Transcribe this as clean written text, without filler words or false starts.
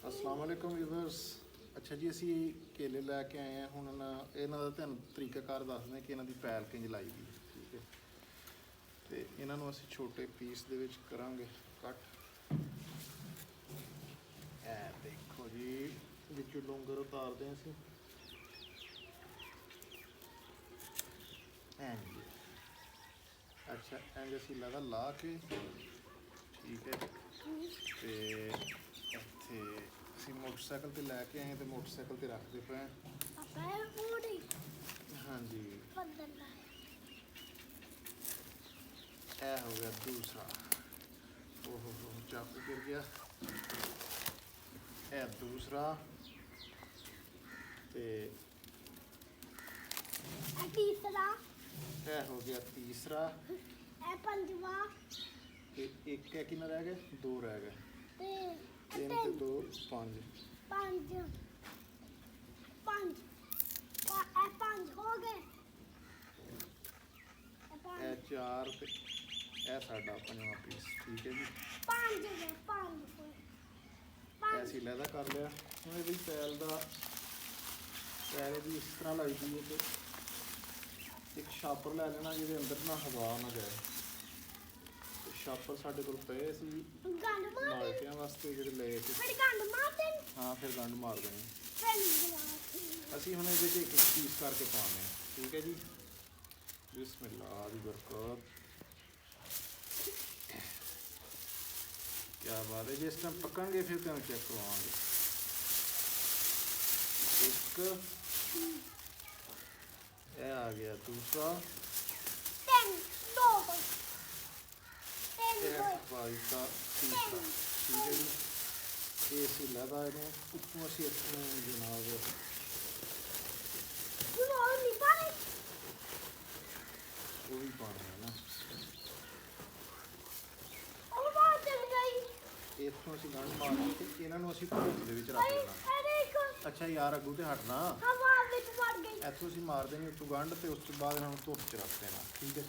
अस्सलाम वालेकुम व्यूअर्स। अच्छा जी, ਅਸੀਂ ਕੇਲੇ ਲੈ ਕੇ ਆਏ ਹਾਂ। ਹੁਣ ਇਹਨਾਂ ਦਾ ਤੁਹਾਨੂੰ ਤਰੀਕਾਕਾਰ ਦੱਸਦੇ ਕਿ ਇਹਨਾਂ ਦੀ ਪੈਲ ਕਿੰਝ ਲਾਈ ਦੀ, ਠੀਕ ਹੈ। ਤੇ ਇਹਨਾਂ ਨੂੰ ਅਸੀਂ ਛੋਟੇ ਪੀਸ ਦੇ ਵਿੱਚ ਕਰਾਂਗੇ ਕੱਟ। ਇਹ ਦੇਖੋ ਜੀ, ਵਿੱਚੋਂ ਡੂੰਗਰ ਉਤਾਰਦੇ ਹਾਂ ਅਸੀਂ। ਇੰਝ ਅੱਛਾ, ਇੰਝ ਅਸੀਂ ਲਾ ਕੇ, ਠੀਕ ਹੈ। ਤੇ ਇੱਥੇ ਅਸੀਂ ਮੋਟਰਸਾਈਕਲ ਤੇ ਲੈ ਕੇ ਆਏ ਤੇ ਮੋਟਰਸਾਈਕਲ ਤੇ ਰੱਖਦੇ ਪਏ। ਹਾਂਜੀ, ਇਹ ਹੋ ਗਿਆ ਦੂਸਰਾ। ਓਹੋ ਹੋ, ਚਾਕੂ ਗਿਰ ਗਿਆ। ਇਹ ਦੂਸਰਾ ਤੇ तीसरा, ਇਹ ਹੋ ਗਿਆ ਤੀਸਰਾ पंजवा, ਤੇ ਇੱਕ ਹੈ, ਕਿੰਨਾ ਰਹਿ ਗਿਆ? ਦੋ ਰਹਿ ਗਏ। ਤਿੰਨ ਤੇ तीन, ਦੋ ਪੰਜ। पांच, पांच, पांच हो गए। ਇਹ ਚਾਰ ਤੇ ਇਹ ਸਾਡਾ ਪੰਜਵਾਂ ਪੀਸ, ਠੀਕ ਹੈ ਜੀ। पांच हो गए, पांच हो ਇਹ ਅਸੀਂ ਲਹਿਦਾ ਕਰ ਲਿਆ। ਹੁਣ ਇਹਦੀ ਪੈਲ ਦੀ ਇਸ ਤਰ੍ਹਾਂ ਲੱਗਦੀ ਹੈ ਕਿ ਇੱਕ ਛਾਪਰ ਲੈ ਲੈਣਾ ਜਿਹਦੇ ਅੰਦਰ ਨਾ ਹਵਾ ਨਾ ਜਾਏ। ਤੇ ਛਾਪਰ ਸਾਡੇ ਕੋਲ ਪਏ ਸੀ गंड मार दे, ਮਾਲਕਿਆਂ ਵਾਸਤੇ, ਜਿਹੜੇ ਲਏ ਸੀ। फिर गंड मार दे, ਹਾਂ, ਫਿਰ ਗੰਢ ਮਾਰ ਦੇਣੀ। फिर ਅਸੀਂ ਹੁਣ ਇਹਦੇ 'ਚ ਇੱਕ ਪੀਸ ਕਰਕੇ ਪਾਉਂਦੇ ਹਾਂ, ਠੀਕ ਹੈ ਜੀ। ਬਿਸਮਿਲ੍ਲਾ ਦੀ ਬਰਕਤ। ਕਿਆ ਬਾਤ ਹੈ। ਜਿਸ ਟਾਈਮ ਪੱਕਣਗੇ ਫਿਰ ਤੁਹਾਨੂੰ ਚੈੱਕ ਕਰਵਾਵਾਂਗੇ। ਇੱਕ ਇਹ ਆ ਗਿਆ, ਦੂਸਰਾ तीन, दो, तीन ਇਹ हो, ਭਾਈ ਦਾ ਤੀਸਰਾ, ਠੀਕ ਹੈ ਜੀ। ਇਹ ਅਸੀਂ ਲਗਾ ਇਹਨੂੰ ਉੱਤੋਂ ਅਸੀਂ ਇੱਥੋਂ ਜਨਾਬ और नहीं पाए, ਉਹ ਵੀ ਪਾਉਣਾ ਹੈ ਨਾ। और बात चल गई। ਇੱਥੋਂ ਅਸੀਂ ਗੰਢ ਮਾਰ ਕੇ ਇਹਨਾਂ ਨੂੰ ਅਸੀਂ ਭੁੱਖ ਦੇ ਵਿੱਚ ਰੱਖ ਦੇਣਾ। अरे एक ਅੱਛਾ ਯਾਰ, ਅੱਗੂ ਤੇ ਹਟਣਾ। हवा में मर गई। ਇੱਥੋਂ ਅਸੀਂ ਮਾਰ ਦੇਣੀ ਉੱਤੋਂ ਗੰਢ, ਤੇ ਉਸ ਤੋਂ ਬਾਅਦ ਇਹਨਾਂ ਨੂੰ ਧੁੱਪ 'ਚ ਰੱਖ ਦੇਣਾ, ਠੀਕ ਹੈ।